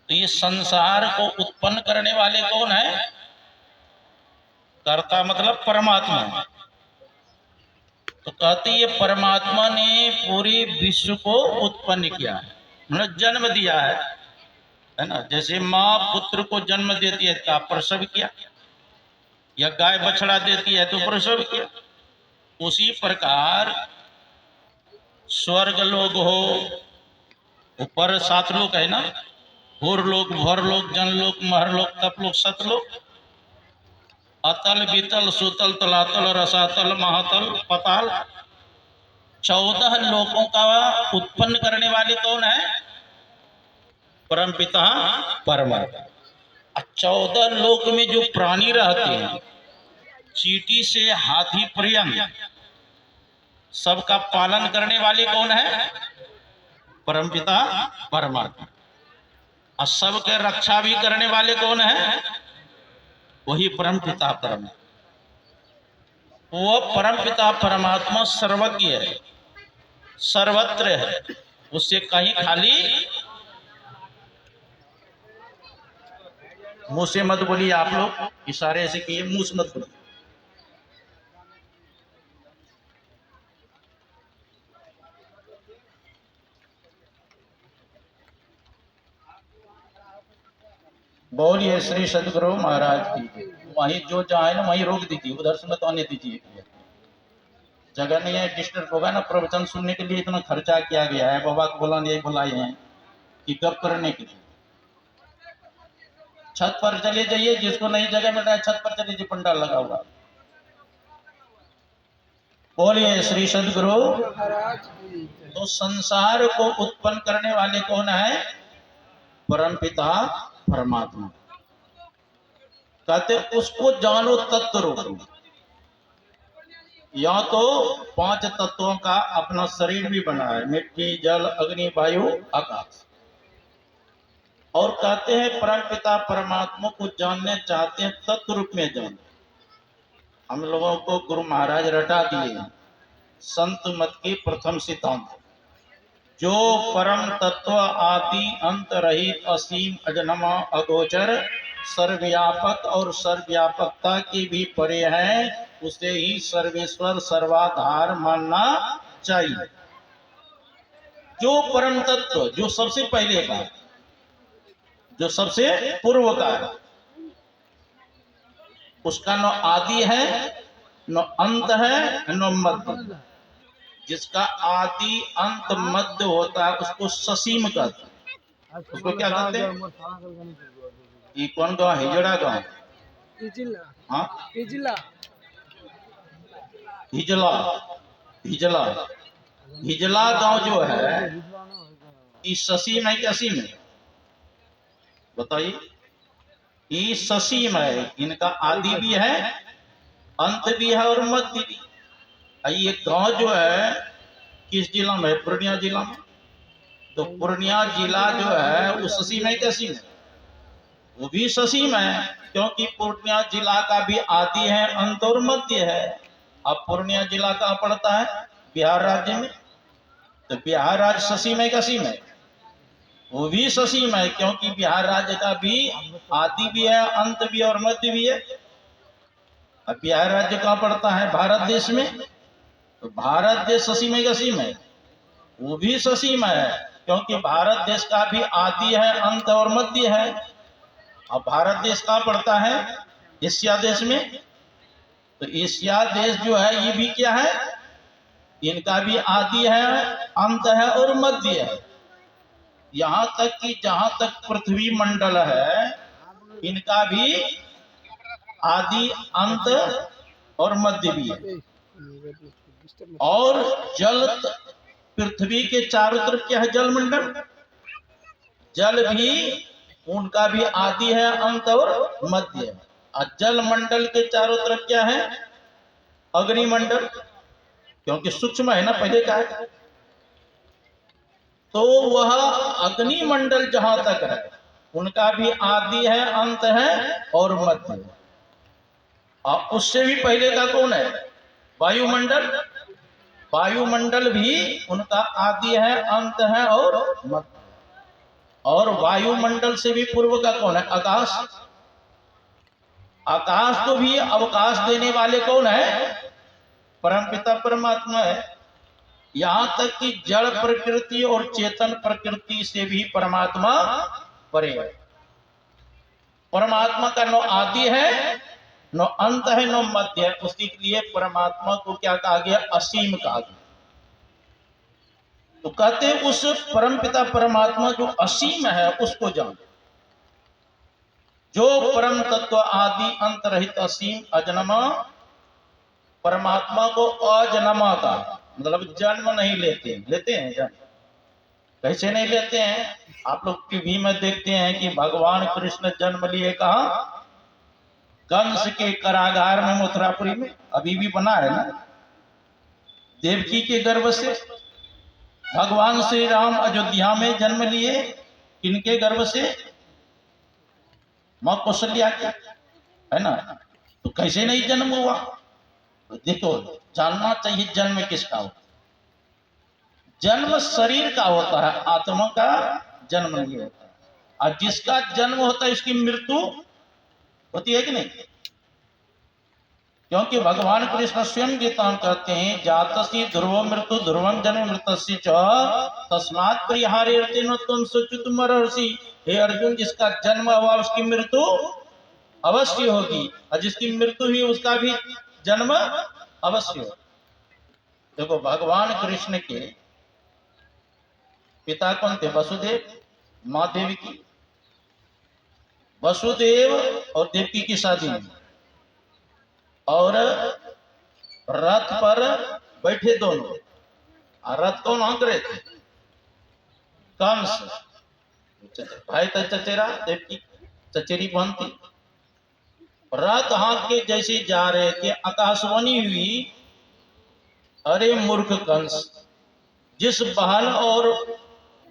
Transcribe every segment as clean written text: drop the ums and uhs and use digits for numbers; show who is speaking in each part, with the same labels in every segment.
Speaker 1: तो ये संसार को उत्पन्न करने वाले कौन है? कर्ता मतलब परमात्मा। तो कहते ये परमात्मा ने पूरे विश्व को उत्पन्न किया है, मतलब जन्म दिया है ना। जैसे माँ पुत्र को जन्म देती है तो प्रसव किया, या गाय बछड़ा देती है तो प्रसव किया। उसी प्रकार स्वर्ग लोग हो, ऊपर 7 लोक है ना, भूरलोक, भौरलोक, जनलोक, महरलोक, तपलोक, सतलोक, अतल, बीतल, सुतल, तलातल, रसातल, महातल, पताल, 14 लोकों का उत्पन्न करने वाले कौन है? परमपिता परमात्मा। 14 लोक में जो प्राणी रहते हैं, चींटी से हाथी पर्यंत, सबका पालन करने वाले कौन है? परमपिता परमात्मा। और सबके रक्षा भी करने वाले कौन है? वही परमपिता परमात्मा। वो परमपिता परमात्मा सर्वज्ञ है, सर्वत्र है, उससे कहीं खाली। मुंह से मत बोलिए, आप लोग इशारे ऐसे किए, मुंह से मत बोलिए। बोलिए श्री सदगुरु महाराज की। वहीं जो जाए ना वहीं रोक दीजिए, उधर से मत आने दीजिए। जगह नहीं है, डिस्टर्ब होगा ना। प्रवचन सुनने के लिए इतना खर्चा किया गया है, बाबा को बुलाए हैं कि गप करने के लिए। छत पर चले जाइए, जिसको नहीं जगह मिल रहा है छत पर चले जाइए, पंडाल लगा हुआ। बोलिए श्री सदगुरु। तो संसार को उत्पन्न करने वाले कौन है? परमपिता परमात्मा। कहते उसको जानो तत्व रूप। या तो 5 तत्वों का अपना शरीर भी बना है, मिट्टी, जल, अग्नि, वायु, आकाश। और कहते हैं परमपिता परमात्मा को जानने चाहते हैं तत्व रूप में जान। हम लोगों को गुरु महाराज रटा दिए संत मत की प्रथम सिद्धांत, जो परम तत्व आदि अंत रहित असीम अजन्मा अगोचर सर्वव्यापक और सर्वव्यापकता की भी परे है, उसे ही सर्वेश्वर सर्वाधार मानना चाहिए। जो परम तत्व, जो सबसे पहले का, जो सबसे पूर्व का, उसका न आदि है, न अंत है, न मध्य। जिसका आदि अंत मध्य होता है उसको ससीम कहते हैं। उसको क्या कहते हैं? ये कौन गाँव? हिजड़ा गाँव। हाँ, हिजला हिजला हिजला गांव जो है, इस ससीम है कि असीम है? बताइए। ये ससीम है, इनका आदि भी है, अंत भी है और मध्य भी। ये गांव जो है किस जिला में? पूर्णिया जिला में। तो पूर्णिया जिला जो है वो ससीम है कि असीम है? वो भी ससीम है, क्योंकि पूर्णिया जिला का भी आदि है, अंत और मध्य है। अब पूर्णिया जिला कहाँ पड़ता है? बिहार राज्य में। तो बिहार राज्य ससीम है कि असीम है? वो भी ससीम है, क्योंकि बिहार राज्य का भी आदि भी है, अंत भी और मध्य भी है। अब बिहार राज्य कहाँ पड़ता है? भारत देश में। तो भारत देश ससीम है कि असीम है? वो भी ससीम है, क्योंकि भारत देश का भी आदि है, अंत और मध्य है। अब भारत देश कहाँ पड़ता है? एशिया देश में। तो एशिया देश जो है ये भी क्या है? इनका भी आदि है, अंत है और मध्य है। यहाँ तक कि जहां तक पृथ्वी मंडल है, इनका भी आदि, अंत और मध्य भी है। और जल, पृथ्वी के चारों तरफ क्या है? जल मंडल। जल भी, उनका भी आदि है, अंत और मध्य है। और जल मंडल के चारों तरफ क्या है? अग्निमंडल, क्योंकि सूक्ष्म है ना, पहले का है। तो वह अग्निमंडल जहां तक है, उनका भी आदि है, अंत है और मध्य है। और उससे भी पहले का कौन है? वायुमंडल। वायुमंडल भी उनका आदि है, अंत है और मध्य। और वायुमंडल से भी पूर्व का कौन है? आकाश। आकाश को भी अवकाश देने वाले कौन है? परमपिता परमात्मा है। यहां तक कि जड़ प्रकृति और चेतन प्रकृति से भी परमात्मा परे है। परमात्मा का न आदि है, न अंत है, न मध्य है। उसी के लिए परमात्मा को क्या कहा गया? असीम कहा गया। तो कहते हैं उस परमपिता परमात्मा जो असीम है उसको जान, जो परम तत्व आदि अंत रहित असीम अजन्मा परमात्मा को अजन्मा का मतलब जन्म नहीं लेते। लेते हैं जन्म? कैसे नहीं लेते हैं? आप लोग टीवी में देखते हैं कि भगवान कृष्ण जन्म लिए कहा? कंस के कारागार में, मथुरापुरी में। अभी भी बना है ना, देवकी के गर्भ से। भगवान श्री राम अयोध्या में जन्म लिए किनके गर्भ से? मां कौशल्या के, है ना। तो कैसे नहीं जन्म हुआ? तो देखो, जानना चाहिए जन्म किसका होता है। जन्म शरीर का होता है, आत्मा का जन्म नहीं होता। और जिसका जन्म होता है उसकी मृत्यु होती है कि नहीं? क्योंकि भगवान कृष्ण स्वयं गीता में कहते हैं, जातसी ध्रुव मृत्यु ध्रुवम जन्म मृतस्य च तस्मात् परिहारेर्ते न त्वं सुचितुमर्हसि। हे अर्जुन, जिसका जन्म हुआ उसकी मृत्यु अवश्य होगी, और जिसकी मृत्यु हुई उसका भी जन्म अवश्य होगा। देखो, भगवान कृष्ण के पिता कौन थे? वसुदेव, मां देवकी। वसुदेव और देवकी की शादी में, और रथ पर बैठे दोनों। और रथ कौन हाँक रहे थे? कंस। भाई था चचेरा, देवकी चचेरी बहन थी। रथ हाँक के जैसे जा रहे थे, आकाशवाणी हुई, अरे मूर्ख कंस, जिस बहन और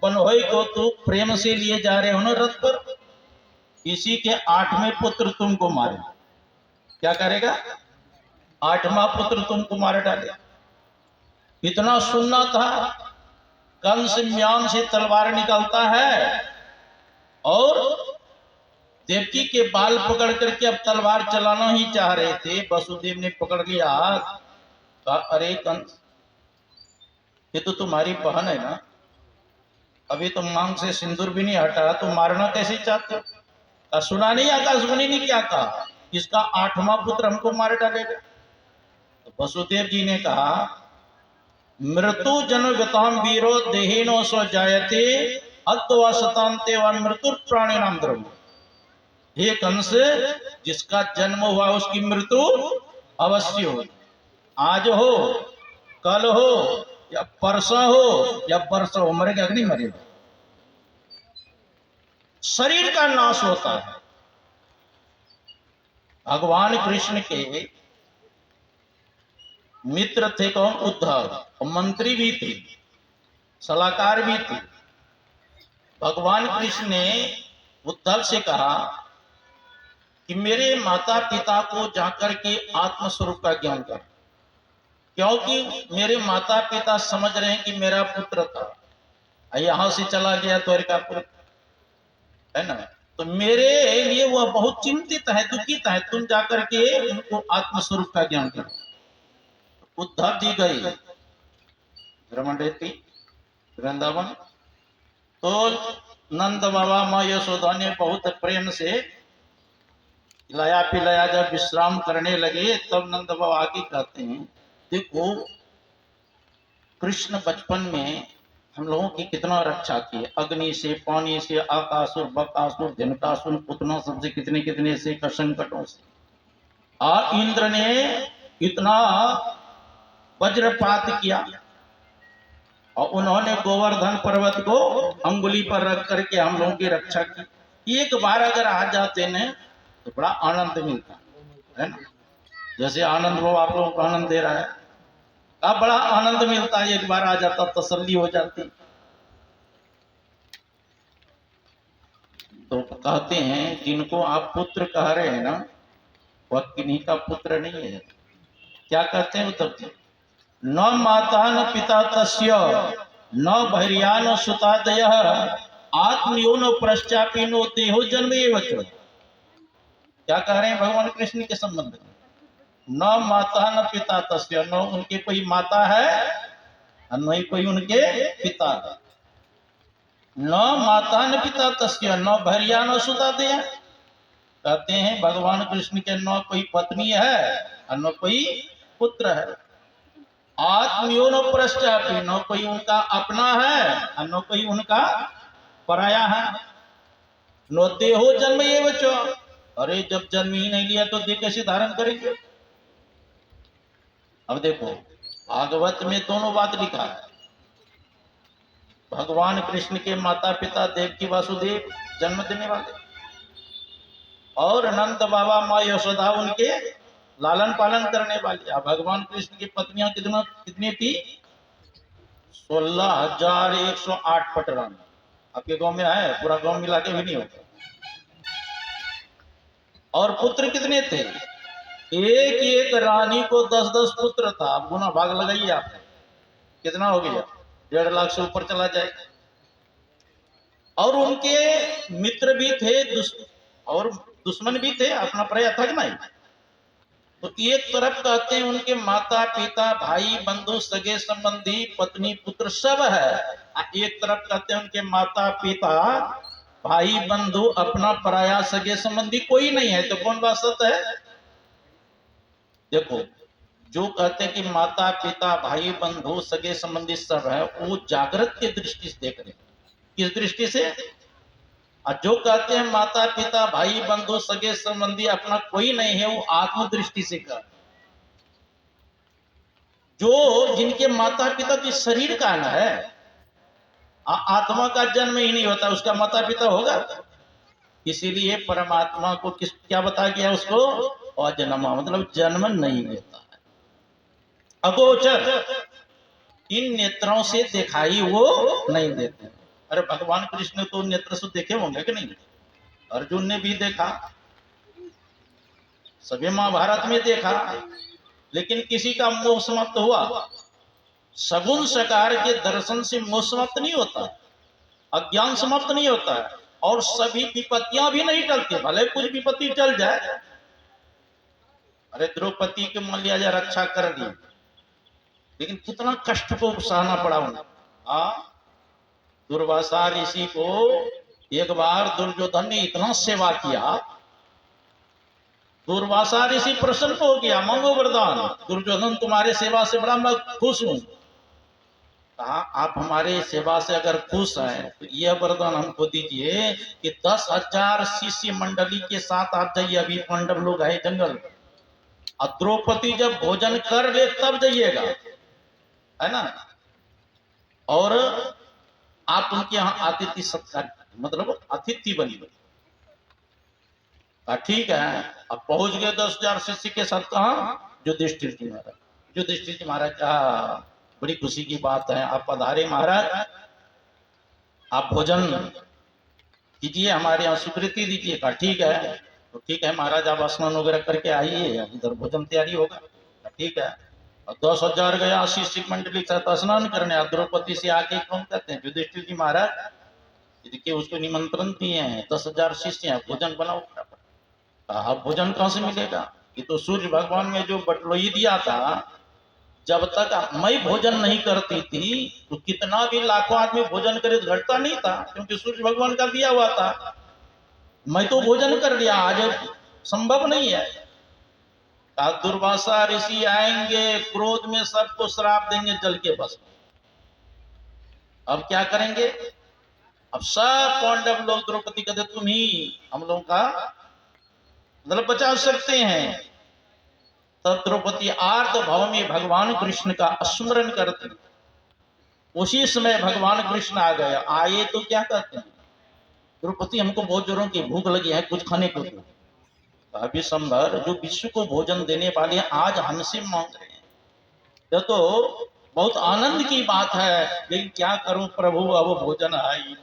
Speaker 1: बनोई को तू प्रेम से लिए जा रहे हो ना रथ पर, इसी के 8वें पुत्र तुमको मारे। क्या करेगा? 8वां पुत्र तुमको मार डाले। इतना सुनना था। कंस म्यान से तलवार निकलता है और देवकी के बाल पकड़ करके अब तलवार चलाना ही चाह रहे थे। वसुदेव ने पकड़ लिया, कहा, अरे कंस, ये तो तुम्हारी बहन है ना, अभी तो मांग से सिंदूर भी नहीं हटा, तो मारना कैसे चाहते हो? सुना नहीं आकाशवाणी ने क्या कहा? इसका 8वां पुत्र हमको मार डालेगा। तो वसुदेव जी ने कहा, मृत्यु जन्मगताम वीरो देहेनो स्व जायते अत्वा शतान्ते व मृत्यु प्राणी नाम द्रव्य। हे कंस, जिसका जन्म हुआ उसकी मृत्यु अवश्य हो। आज हो, कल हो, या परसों हो, या वर्ष हो, मरेगा कि नहीं मरेगा? शरीर का नाश होता है। भगवान कृष्ण के मित्र थे कौन? उद्धव। और मंत्री भी थे, सलाहकार भी थे। भगवान कृष्ण ने उद्धव से कहा कि मेरे माता पिता को जाकर के आत्मस्वरूप का ज्ञान कर, क्योंकि मेरे माता पिता समझ रहे हैं कि मेरा पुत्र था, यहां से चला गया द्वारिकापुर, है ना। तो मेरे लिए वह बहुत चिंतित है, दुखित है। तुम जाकर के उनको आत्मस्वरूप का ज्ञान करो। उद्धव जी गए वृंदावन। तो नंद बाबा माँ यशोदा ने बहुत प्रेम से खिलाया पिलाया। जब विश्राम करने लगे तब नंद बाबा आगे कहते हैं, देखो कृष्ण बचपन में हम लोगों की कितना रक्षा की, अग्नि से, पानी से, आकासुर, बकासुर, धनकासुर, पुतना सबसे कितने कितने से संकटों से। और इंद्र ने इतना वज्रपात किया, और उन्होंने गोवर्धन पर्वत को अंगुली पर रख करके हम लोगों की रक्षा की। एक बार अगर आ जाते न तो बड़ा आनंद मिलता है ना। जैसे आनंद वो आप लोगों को आनंद दे रहा है, अब बड़ा आनंद मिलता है। एक बार आ जाता, तसल्ली हो जाती। तो कहते हैं जिनको आप पुत्र कह रहे हैं ना, वह किन्हीं का पुत्र नहीं है। क्या कहते हैं उद्धव जी? न माता न पिता तस्य न भैर्या न सुतादयः आत्मयो न पश्चापी नो देहो जन्म एवं च। क्या कह रहे हैं भगवान कृष्ण के संबंध में? न माता न पिता तस्य, न उनके कोई माता है और न ही कोई उनके पिता है। न माता न पिता तस्य, न भरिया न सुता दिया। कहते हैं भगवान कृष्ण के न कोई पत्नी है और न कोई पुत्र है। आत्मयो न पश्चापी, न कोई उनका अपना है और न कोई उनका पराया है। नो देहो जन्म एवं च, अरे जब जन्म ही नहीं लिया तो देह कैसे धारण करेंगे? अब देखो भागवत में दोनों बात लिखा है। भगवान कृष्ण के माता पिता देवकी वासुदेव जन्म देने वाले, और नंद बाबा माँ यशोदा उनके लालन पालन करने वाले। अब भगवान कृष्ण की पत्नियां कितनी थी? 16,108 पटरानी। आपके गांव में है? पूरा गांव मिला के भी नहीं होता। और पुत्र कितने थे? एक एक रानी को 10-10 पुत्र था। अब गुना भाग लगाइए आप, कितना हो गया? 1.5 लाख से ऊपर चला जाए। और उनके मित्र भी थे और दुश्मन भी थे, अपना पर्याय था कि नहीं? तो एक तरफ कहते हैं उनके माता पिता भाई बंधु सगे संबंधी पत्नी पुत्र सब है, एक तरफ कहते हैं उनके माता पिता भाई बंधु अपना पराया सगे संबंधी कोई नहीं है। तो कौन बात सत्य है? देखो जो कहते हैं कि माता पिता भाई बंधु सगे संबंधी सब है, वो जागृत की दृष्टि से देख रहे हैं। किस दृष्टि से? और जो कहते हैं माता पिता भाई बंधु सगे संबंधी अपना कोई नहीं है, वो आत्म दृष्टि से कर। जो जिनके माता पिता तो शरीर का ना है, आत्मा का जन्म ही नहीं होता, उसका माता पिता होगा? इसीलिए परमात्मा को क्या बता गया उसको? अजन्मा, मतलब जन्म नहीं लेता है, अगोचर, इन नेत्रों से दिखाई वो नहीं देते। अरे भगवान कृष्ण तो नेत्र से देखे होंगे कि नहीं? अर्जुन ने भी देखा, सभी महाभारत में देखा, लेकिन किसी का मोह समाप्त हुआ? सगुण सकार के दर्शन से मोह समाप्त नहीं होता, अज्ञान समाप्त नहीं होता है, और सभी विपत्तियां भी नहीं टलती, भले कुछ विपत्ति टल जाए। अरे द्रौपदी के मल्लिया रक्षा कर दी, लेकिन कितना कष्ट को सहना पड़ा उन्हें। दुर्वासा ऋषि को एक बार दुर्योधन ने इतना सेवा किया, दुर्वासा ऋषि प्रसन्न हो गया, मांगो वरदान, दुर्योधन तुम्हारे सेवा से बड़ा मैं खुश हूं। कहा आप हमारे सेवा से अगर खुश हैं तो यह वरदान हमको दीजिए कि 10,000 शिष्य मंडली के साथ आप जाइए, अभी पांडव लोग आए जंगल, और द्रौपदी जब भोजन कर ले तब जाइएगा, है ना, और आप उनके यहाँ आतिथ्य सत्कार, मतलब अतिथि बनी। ठीक है। अब पहुंच गए 10,000 शिष्य के साथ, कहा युधिष्ठिर जी महाराज। युधिष्ठिर जी महाराज कहा बड़ी खुशी की बात है, आप पधारे महाराज, आप भोजन कीजिए, हमारे यहाँ स्वीकृति दीजिए। कहा ठीक है। तो ठीक है महाराज, आप स्नान वगैरह करके आइए, इधर भोजन तैयारी होगा। ठीक है। और 10,000 गया शिष्य मंडली के साथ स्नान करने, द्रौपदी से आके कौन कहते हैं युधिष्ठिर जी महाराज, देखिए उसको निमंत्रण दिए हैं, 10,000 शिष्य हैं, भोजन बनाओ। अब भोजन कहां से मिलेगा? ये तो सूर्य भगवान में जो बटलोई दिया था, जब तक मैं भोजन नहीं करती थी तो कितना भी लाखों आदमी भोजन करे तो घटता नहीं था, क्योंकि सूर्य भगवान का दिया हुआ था। मैं तो भोजन कर लिया, आज संभव नहीं है। दुर्वासा ऋषि आएंगे, क्रोध में सबको श्राप देंगे जल के बस। अब क्या करेंगे? अब सब पांडव लोग द्रौपदी कहते तुम ही हम लोगों का मतलब बचा सकते हैं। तब द्रौपदी आर्त भाव में भगवान कृष्ण का स्मरण करते, उसी समय भगवान कृष्ण आ गए। आए तो क्या कहते हैं, द्रौपदी हमको बहुत जोरों की भूख लगी है, कुछ खाने को दो। अभी संभर जो विश्व को भोजन देने वाले आज हमसे मांग रहे हैं, यह तो बहुत आनंद की बात है, लेकिन क्या करूं प्रभु, अब भोजन आई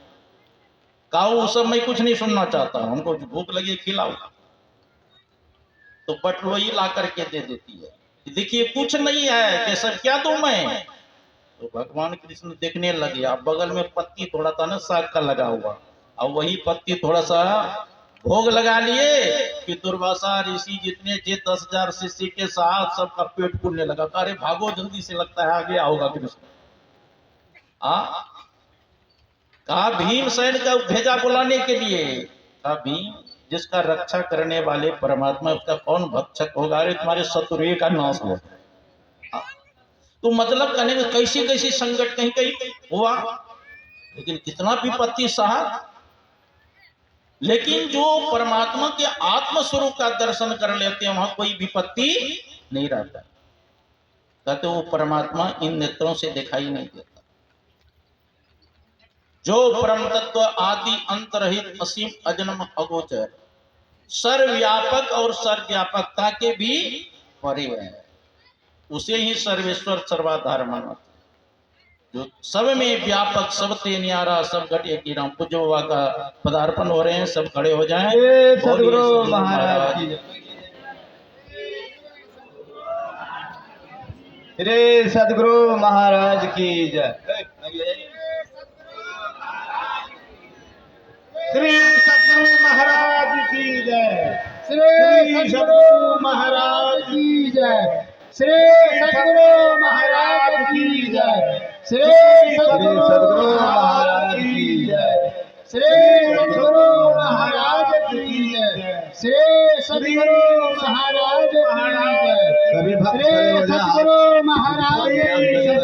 Speaker 1: का वो सब मैं कुछ नहीं सुनना चाहता, हमको भूख लगी खिलाओ। तो बटलोई ला करके दे देती है, देखिए कुछ नहीं है, केसर क्या दूं मैं? तो भगवान कृष्ण देखने लगे, अब बगल में पत्ती थोड़ा था ना साग का लगा हुआ, और वही पत्ती थोड़ा सा भोग लगा लिए कि दुर्वासा ऋषि जितने जे 10,000 शिष्य के साथ सबका पेट फूलने लगा। अरे भागो जल्दी से, लगता है आगे आओगा कृष्ण। कहा भीमसेन का भेजा बुलाने के लिए। कहा भीम, जिसका रक्षा करने वाले परमात्मा, उसका कौन भक्षक होगा? अरे तुम्हारे शत्रु का नाश हो। तो मतलब कहने में कैसी कैसी संकट कहीं कहीं हुआ, लेकिन कितना विपत्ति सहा। लेकिन जो परमात्मा के आत्म स्वरूप का दर्शन कर लेते हैं, वहां कोई विपत्ति नहीं रहता। कहते वो परमात्मा इन नेत्रों से दिखाई नहीं देता। जो परम तत्व आदि अंत रहित असीम अजन्म अगोचर, सर्वव्यापक और सर्वव्यापकता के भी परे है, उसे ही सर्वेश्वर सर्वाधार माना। जो सब में व्यापक, सबसे न्यारा, सब घटे की राम। पूज्य बाबा का पदार्पण हो रहे हैं, सब खड़े हो जाएं।
Speaker 2: सदगुरु महाराज की रे, सदगुरु महाराज की जय। श्री सदगुरु महाराज की जय। श्री सदगुरु महाराज की जय। श्री सदगुरु महाराज की जय। श्री सदगुरु महाराज की जय। श्री सदगुरु महाराज की जय। श्री सदगुरु महाराज की जय। सभी भक्त सदगुरु महाराज की जय।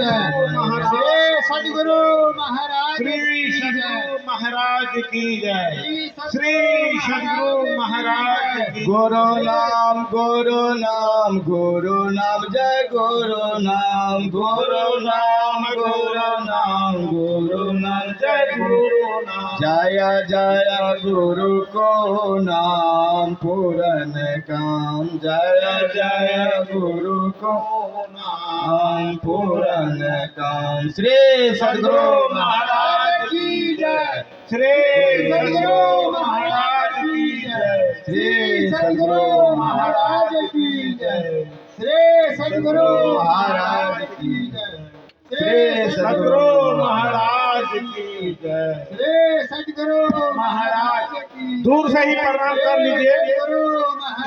Speaker 2: श्री सदगुरु महाराज की जय। महाराज की जय। श्री सदगुरु महाराज की। गुरु नाम गुरु नाम गुरु नाम जय गुरु नाम गुरु नाम गुरु नाम गुरु नाम जय गुरु नाम। जय जय गुरु को नाम पूरन काम। जय जय गुरु को नाम पूरन काम। श्री सदगुरु महाराज की जय। श्री सदगुरु महाराज की जय। श्री सदगुरु महाराज की जय। श्री सदगुरु महाराज की जय। श्री सदगुरु महाराज की जय। श्री सदगुरु महाराज की। दूर से ही प्रणाम कर लीजिए,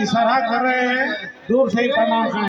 Speaker 2: इशारा कर रहे हैं, दूर से ही प्रणाम।